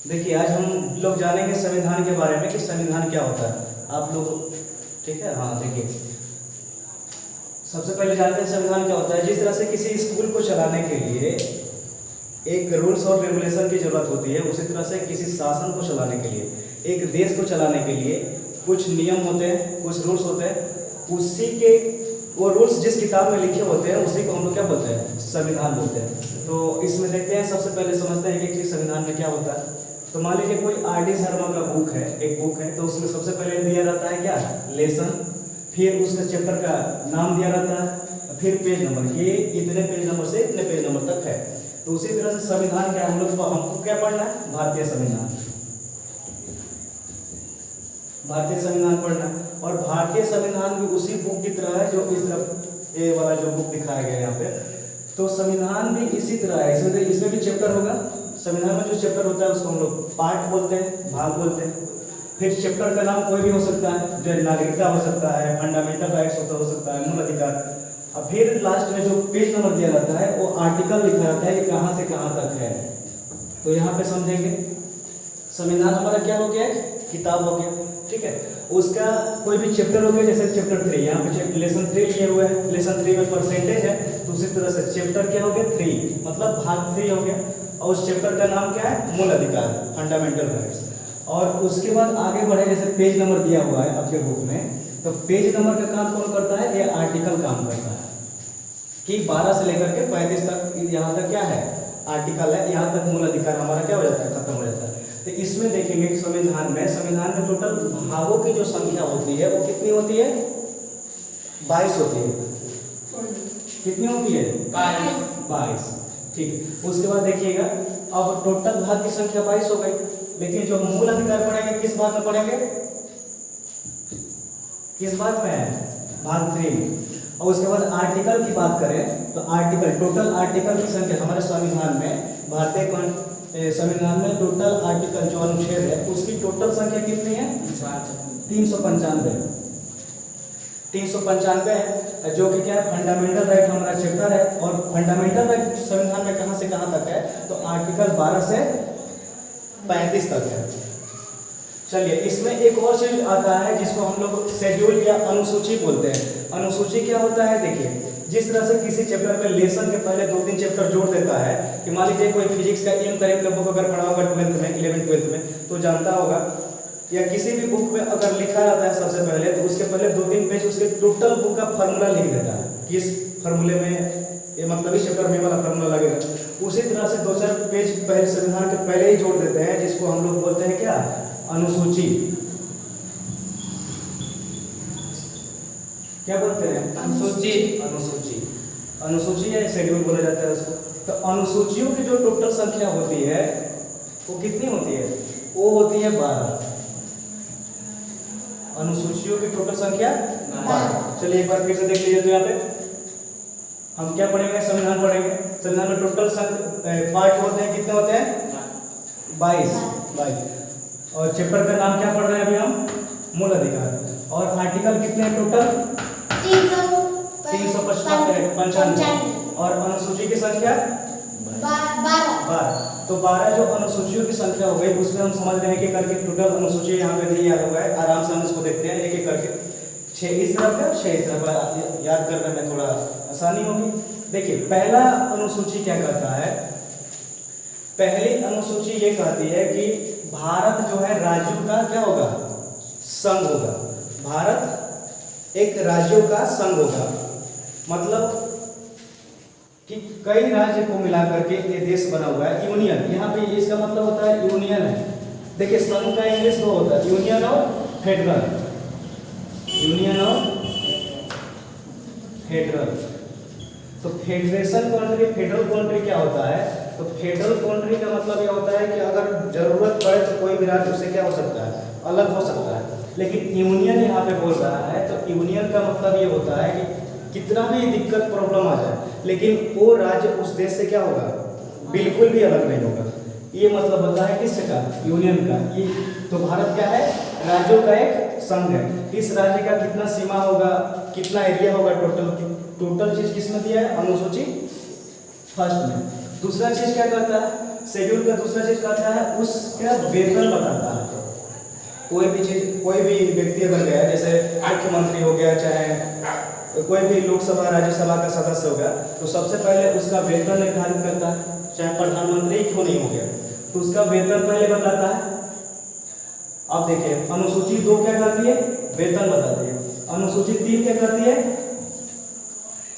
देखिए आज हम लोग जानेंगे संविधान के बारे में कि संविधान क्या होता है। आप लोग ठीक है? हाँ देखिए, सबसे पहले जानते हैं संविधान क्या होता है। जिस तरह से किसी स्कूल को चलाने के लिए एक रूल्स और रेगुलेशन की जरूरत होती है, उसी तरह से किसी शासन को चलाने के लिए, एक देश को चलाने के लिए कुछ नियम होते हैं, कुछ रूल्स होते हैं। उसी के वो रूल्स जिस किताब में लिखे होते हैं उसी को हम लोग क्या बोलते हैं? संविधान बोलते हैं। तो इसमें देखते हैं, सबसे पहले समझते हैं कि चीज संविधान में क्या होता है। तो मान लीजिए कोई आर डी शर्मा का बुक है, एक बुक है, तो उसमें सबसे पहले दिया रहता है क्या? लेसन, फिर उसके चैप्टर का नाम दिया रहता है, फिर पेज नंबर, ये इतने पेज नंबर से इतने पेज नंबर तक है। तो उसी तरह से संविधान क्या हम लोग हमको क्या पढ़ना है? भारतीय संविधान, भारतीय संविधान पढ़ना है। और भारतीय संविधान भी उसी बुक की तरह है जो इस तरफ ये वाला जो बुक दिखाया गया है यहाँ पे। तो संविधान भी इसी तरह है, इसमें भी चैप्टर होगा। संविधान में जो चैप्टर होता है उसको हम लोग पार्ट बोलते हैं, भाग बोलते हैं। फिर चैप्टर का नाम कोई भी हो सकता है, जो नागरिकता हो सकता है, फंडामेंटल राइट्स हो सकता है, मूल अधिकार। और फिर लास्ट में जो पेज नंबर दिया रहता है वो आर्टिकल लिखा रहता है कि कहाँ से कहाँ तक है। तो यहाँ पे समझेंगे संविधान हमारा क्या हो गया? किताब हो गया, ठीक है। उसका कोई भी चैप्टर हो गया, जैसे चैप्टर 3, यहाँ पे लेसन 3 लिए हुए हैं, लेसन 3 में परसेंटेज है, तो उसी तरह से चैप्टर क्या हो गया? 3, मतलब भाग 3 हो गया। और उस चैप्टर का नाम क्या है? मूल अधिकार, फंडामेंटल राइट्स। और उसके बाद आगे बढ़े, जैसे पेज नंबर दिया हुआ है आपके बुक में, तो पेज नंबर का काम कौन करता है? ये आर्टिकल काम करता है कि 12 से लेकर के 35 तक, यहाँ तक क्या है? आर्टिकल है। यहाँ तक मूल अधिकार हमारा क्या हो जाता है? खत्म हो जाता है। तो इसमें देखेंगे कि संविधान में टोटल भागों की जो संख्या होती है वो कितनी होती है? 22 होती है। कितनी होती है? 22, ठीक। उसके बाद देखिएगा, अब टोटल भाग की संख्या 22 हो गई, लेकिन जो मूल अधिकार पढ़ेंगे किस भाग में पढ़ेंगे? किस भाग में है? भाग 3। और उसके बाद आर्टिकल की बात करें तो आर्टिकल, टोटल आर्टिकल की संख्या हमारे संविधान में, भारतीय संविधान में टोटल आर्टिकल जो अनुच्छेद है उसकी टोटल संख्या कितनी है? 395। 395 है, जो कि क्या है? फंडामेंटल राइट हमारा चैप्टर है। और फंडामेंटल राइट संविधान में कहां से कहां तक है? तो आर्टिकल 12 से 35 तक है। चलिए, इसमें एक और चीज आता है जिसको हम लोग शेड्यूल या अनुसूची बोलते हैं। अनुसूची क्या होता है? देखिए, जिस तरह से किसी चैप्टर में लेसन के पहले 2-3 चैप्टर जोड़ देता है, कि मान लीजिए कोई फिजिक्स का एम करेक्ट का बुक अगर पढ़ा होगा 12th में, 11th-12th में, तो जानता होगा, या किसी भी बुक में अगर लिखा रहता है सबसे पहले, तो उसके पहले 2-3 पेज उसके टोटल बुक का फार्मूला लिख देता है, किस फार्मूले में ये मतलब इस चैप्टर में वाला फार्मूला लगेगा। उसी तरह से 2-4 पेज पहले संविधान के पहले ही जोड़ देते हैं, जिसको हम लोग बोलते हैं क्या? अनुसूची। क्या बोलते हैं? अनुसूची। अनुसूची, अनुसूची या शेड्यूल बोला जाता है उसको। तो अनुसूचियों की जो टोटल संख्या होती है वो कितनी होती है? वो होती है 12। अनुसूचियों की टोटल संख्या 12। चलिए एक बार फिर से देख लीजिए। तो यहाँ पे हम क्या पढ़ेंगे? संविधान पढ़ेंगे। संविधान में टोटल पार्ट होते हैं, कितने होते हैं? 22। और चैप्टर का नाम क्या पढ़ रहे हैं अभी हम? मूल अधिकार। और आर्टिकल कितने हैं टोटल? 395। और अनुसूची की संख्या 12। तो 12 जो अनुसूचियों की संख्या हो गई, उसमें हम समझ रहे हैं कि करके टोटल अनुसूची यहाँ पे नहीं याद हुआ है। आराम से हम इसको देखते हैं एक एक करके। 6 इस तरफ है, 6 इस तरफ, याद करने में थोड़ा आसानी होगी। देखिए, पहला अनुसूची क्या कहता है? पहली अनुसूची ये कहती है कि भारत जो है राज्यों का क्या होगा? संघ होगा। भारत एक राज्यों का संघ होगा, मतलब कि कई राज्य को मिलाकर के ये देश बना हुआ है। यूनियन, यहाँ पे इसका मतलब होता है यूनियन है। देखिए, संघ का इंग्लिश वो होता है यूनियन और फेडरल। यूनियन और फेडरल। तो फेडरेशन कंट्री, फेडरल कंट्री क्या होता है? तो फेडरल कंट्री का मतलब ये होता है कि अगर जरूरत पड़े तो कोई भी राज्य उससे क्या हो सकता है? अलग हो सकता है। लेकिन यूनियन यहाँ पे बोल रहा है, तो यूनियन का मतलब ये होता है कि कितना भी दिक्कत प्रॉब्लम आ जाए, लेकिन वो राज्य उस देश से क्या होगा? बिल्कुल भी अलग नहीं होगा। ये मतलब होता है किसका? यूनियन का। ये तो भारत क्या है? राज्यों का एक संघ है। इस राज्य का कितना सीमा होगा, कितना एरिया होगा, टोटल चीज किसमें दिया है? अनुसूची फर्स्ट में। दूसरा चीज क्या करता है? शेड्यूल का दूसरा चीज कहता है उसका वेतन बताता है। कोई भी चीज, कोई भी व्यक्ति अगर गया, जैसे मुख्यमंत्री हो गया, चाहे कोई भी लोकसभा राज्यसभा का सदस्य हो गया, तो सबसे पहले उसका वेतन निर्धारित करता है। चाहे प्रधानमंत्री क्यों नहीं हो गया तो उसका वेतन पहले बताता है। अब देखिए अनुसूची 2 क्या कहती है, वेतन बताती है। अनुसूची 3 क्या कहती है,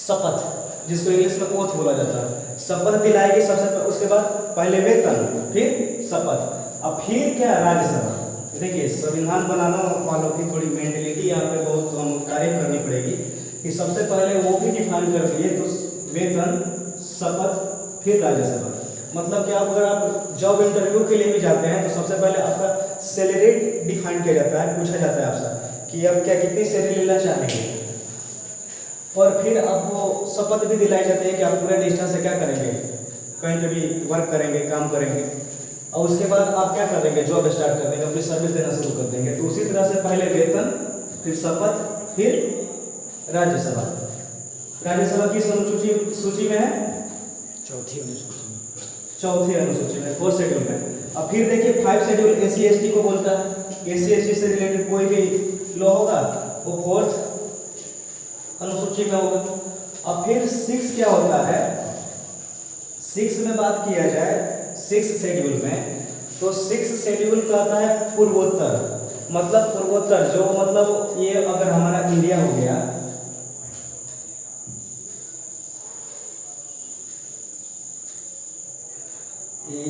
शपथ, जिसको इंग्लिश में ओथ बोला जाता है। शपथ दिलाएगी सबसे उसके बाद पहले वेतन, फिर शपथ, अब फिर क्या, राज्यसभा। देखिए संविधान बनाना वालों की थोड़ी मेंटेलिटी यहाँ पे बहुत हम तारीफ करनी पड़ेगी कि सबसे पहले वो भी डिफाइन कर दिए, तो वेतन, शपथ, फिर राज्यसभा। मतलब कि अगर आप जॉब इंटरव्यू के लिए भी जाते हैं तो सबसे पहले आपका सैलरी डिफाइन किया जाता है, पूछा जाता है आपसे कि आप क्या कितनी सैलरी लेना चाहेंगे, और फिर आपको शपथ भी दिलाई जाती है कि आप पूरे निष्ठा से क्या करेंगे, कहीं पे भी वर्क करेंगे, काम करेंगे, और उसके बाद आप क्या कर देंगे, जॉब स्टार्ट कर देंगे, अपनी सर्विस देना शुरू कर देंगे। तो उसी तरह से पहले वेतन, फिर शपथ, फिर राज्यसभा। राज्यसभा किस सूची में है, चौथी अनुसूची में, 4th शेड्यूल में। अब फिर देखिए 5 शेड्यूल SC ST को बोलता है। SC ST से रिलेटेड कोई भी लॉ होगा वो 4th अनुसूची में होगा। अब फिर 6 क्या होता है, 6 में बात किया जाए 6th शेड्यूल में, तो 6th शेड्यूल कहता है पूर्वोत्तर। मतलब पूर्वोत्तर जो, मतलब ये अगर हमारा इंडिया हो गया, ये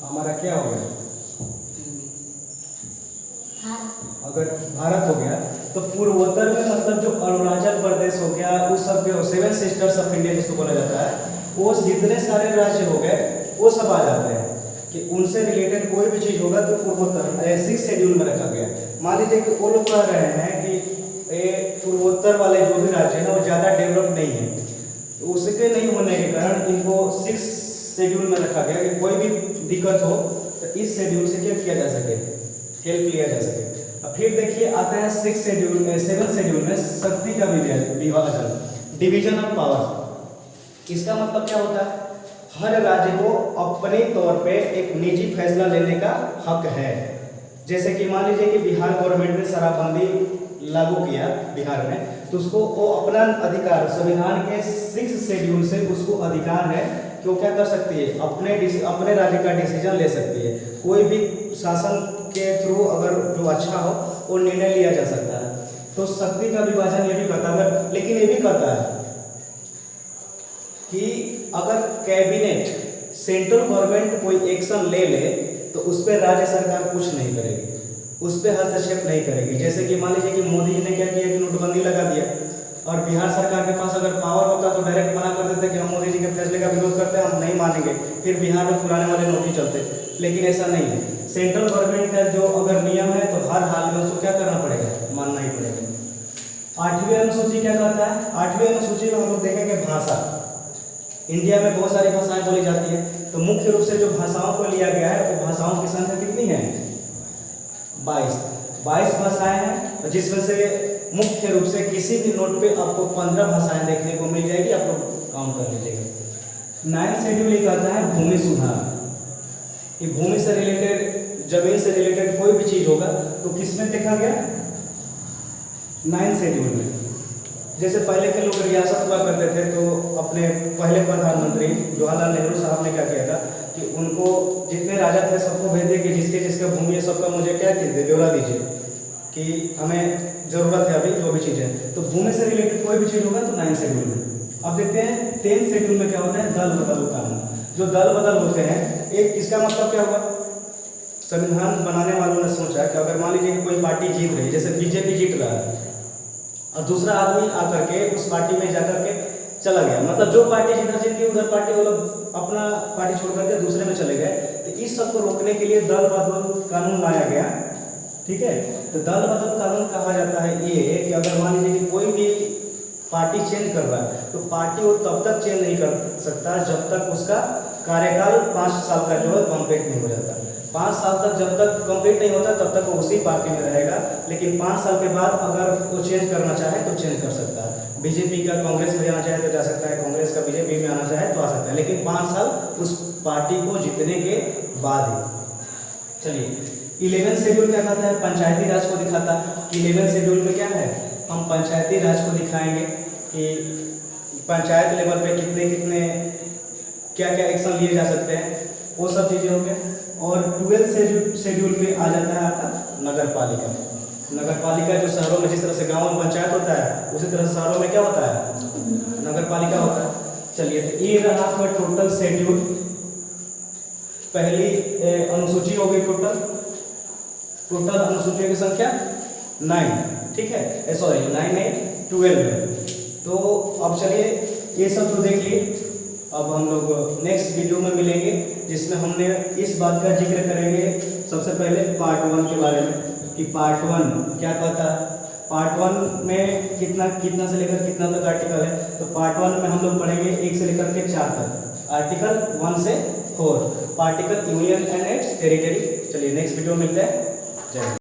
हमारा क्या हो गया, अगर भारत हो गया तो पूर्वोत्तर में मतलब जो अरुणाचल प्रदेश हो गया, उस सब के 7 सिस्टर्स ऑफ इंडिया जिसको बोला जाता है, वो जितने सारे राज्य हो गए वो सब आ जाते हैं कि उनसे रिलेटेड कोई भी चीज होगा तो पूर्वोत्तर 6 शेड्यूल में रखा गया। मान लीजिए कि वो लोग कह रहे हैं कि पूर्वोत्तर वाले जो भी राज्य हैं वो ज़्यादा डेवलप नहीं है, तो उसके नहीं होने के कारण इनको 6 शेड्यूल में रखा गया कि कोई भी दिक्कत हो तो इस शेड्यूल से क्या किया जा सके, हेल्प लिया जा सके। अब फिर देखिए आता है 7th शेड्यूल में शक्ति का विभाजन, डिवीजन ऑफ पावर। इसका मतलब क्या होता है, हर राज्य को अपने तौर पे एक निजी फैसला लेने का हक है। जैसे कि मान लीजिए कि बिहार गवर्नमेंट ने शराबबंदी लागू किया बिहार में, तो उसको वो अपना अधिकार, संविधान के 6th शेड्यूल से उसको अधिकार है कि वो क्या कर सकती है, अपने राज्य का डिसीजन ले सकती है। कोई भी शासन के थ्रू अगर जो अच्छा हो वो निर्णय लिया जा सकता है। तो शक्ति का विभाजन ये भी करता है, लेकिन ये भी करता है कि अगर कैबिनेट, सेंट्रल गवर्नमेंट कोई एक्शन ले ले तो उस पर राज्य सरकार कुछ नहीं करेगी, उस पर हस्तक्षेप नहीं करेगी। जैसे कि मान लीजिए कि मोदी जी ने क्या किया कि नोटबंदी लगा दिया, और बिहार सरकार के पास अगर पावर होता तो डायरेक्ट मना कर देते कि हम मोदी जी के फैसले का विरोध करते हैं, हम नहीं मानेंगे, फिर बिहार में पुराने वाले नोट ही चलते। लेकिन ऐसा नहीं है, सेंट्रल गवर्नमेंट का जो अगर नियम है तो हर हाल में उसको क्या करना पड़ेगा, मानना ही पड़ेगा। 8वीं अनुसूची क्या कहता है, 8वीं अनुसूची में हम लोग देखेंगे भाषा। इंडिया में बहुत सारी भाषाएं बोली जाती है, तो मुख्य रूप से जो भाषाओं को लिया गया है वो भाषाओं की संख्या कितनी है, 22 भाषाएं हैं, जिसमें से मुख्य रूप से किसी भी नोट पे आपको 15 भाषाएं देखने को मिल जाएगी, आप लोग काउंट कर लीजिएगा। 9th शेड्यूल ये कहता है भूमि सुधार, कि भूमि से रिलेटेड, जमीन से रिलेटेड कोई भी चीज होगा तो किसमें देखा गया, 9th शेड्यूल में। जैसे पहले के लोग रियासत हुआ करते थे, तो अपने पहले प्रधानमंत्री जवाहरलाल नेहरू साहब ने क्या किया था कि उनको जितने राजा थे सबको भेज दिए कि जिसके जिसका भूमि है सबका मुझे क्या कीजिए, ब्यौरा दीजिए कि हमें जरूरत है अभी जो भी चीज़ें। तो भूमि से रिलेटेड कोई भी चीज़ होगा तो 9th शेड्यूल में। अब देखते हैं 10th शेड्यूल में क्या होता है, दल बदल कानून। जो दल बदल होते हैं, एक इसका मतलब क्या हुआ, संविधान बनाने वालों ने सोचा कि अगर मान लीजिए कि कोई पार्टी जीत रही है, जैसे बीजेपी जीत रहा है और दूसरा आदमी आकर के उस पार्टी में जाकर के चला गया, मतलब जो पार्टी जिधर जीत गई उधर पार्टी वो लोग अपना पार्टी छोड़ करके दूसरे में चले गए, तो इस सब को रोकने के लिए दल बदल कानून लाया गया। ठीक है, तो दल बदल कानून कहा जाता है ये कि अगर मान लीजिए कि कोई भी पार्टी चेंज कर रहा है तो पार्टी वो तब तक चेंज नहीं कर सकता जब तक उसका कार्यकाल 5 साल का जो है कंप्लीट नहीं हो जाता। 5 साल तक जब तक कंप्लीट नहीं होता तब तक वो उसी पार्टी में रहेगा, लेकिन 5 साल के बाद अगर वो चेंज करना चाहे तो चेंज कर सकता है। बीजेपी का कांग्रेस में जाना चाहे तो जा सकता है, कांग्रेस का बीजेपी में आना चाहे तो आ सकता है, लेकिन 5 साल उस पार्टी को जीतने के बाद ही। चलिए 11 शेड्यूल क्या कहता है? पंचायती राज को दिखाता है। 11 शेड्यूल में क्या है? हम पंचायती राज को दिखाएंगे कि पंचायत लेवल पे कितने कितने क्या क्या एक्शन लिए जा सकते हैं, वो सब चीज़ें हो गए। और 12 शेड्यूल पे आ जाता है आपका नगर पालिका। नगर पालिका जो शहरों में जिस तरह से गांव में पंचायत होता है उसी तरह शहरों में क्या होता है? नगर पालिका होता है। चलिए तो ये रहा आपका टोटल शेड्यूल। पहली अनुसूची हो गई टोटल अनुसूचियों की संख्या 9, ठीक है, सॉरी 9 नहीं 12 है। तो अब चलिए ये सब तो देख लिए। अब हम लोग नेक्स्ट वीडियो में मिलेंगे जिसमें हमने इस बात का जिक्र करेंगे सबसे पहले पार्ट 1 के बारे में कि पार्ट 1 क्या कहता है। पार्ट 1 में कितना से लेकर कितना तक आर्टिकल है, तो पार्ट 1 में हम लोग पढ़ेंगे 1 से लेकर के 4 तक, आर्टिकल 1 से 4, particle union and it's territory. चलिए नेक्स्ट वीडियो मिलते हैं। जय हिंद।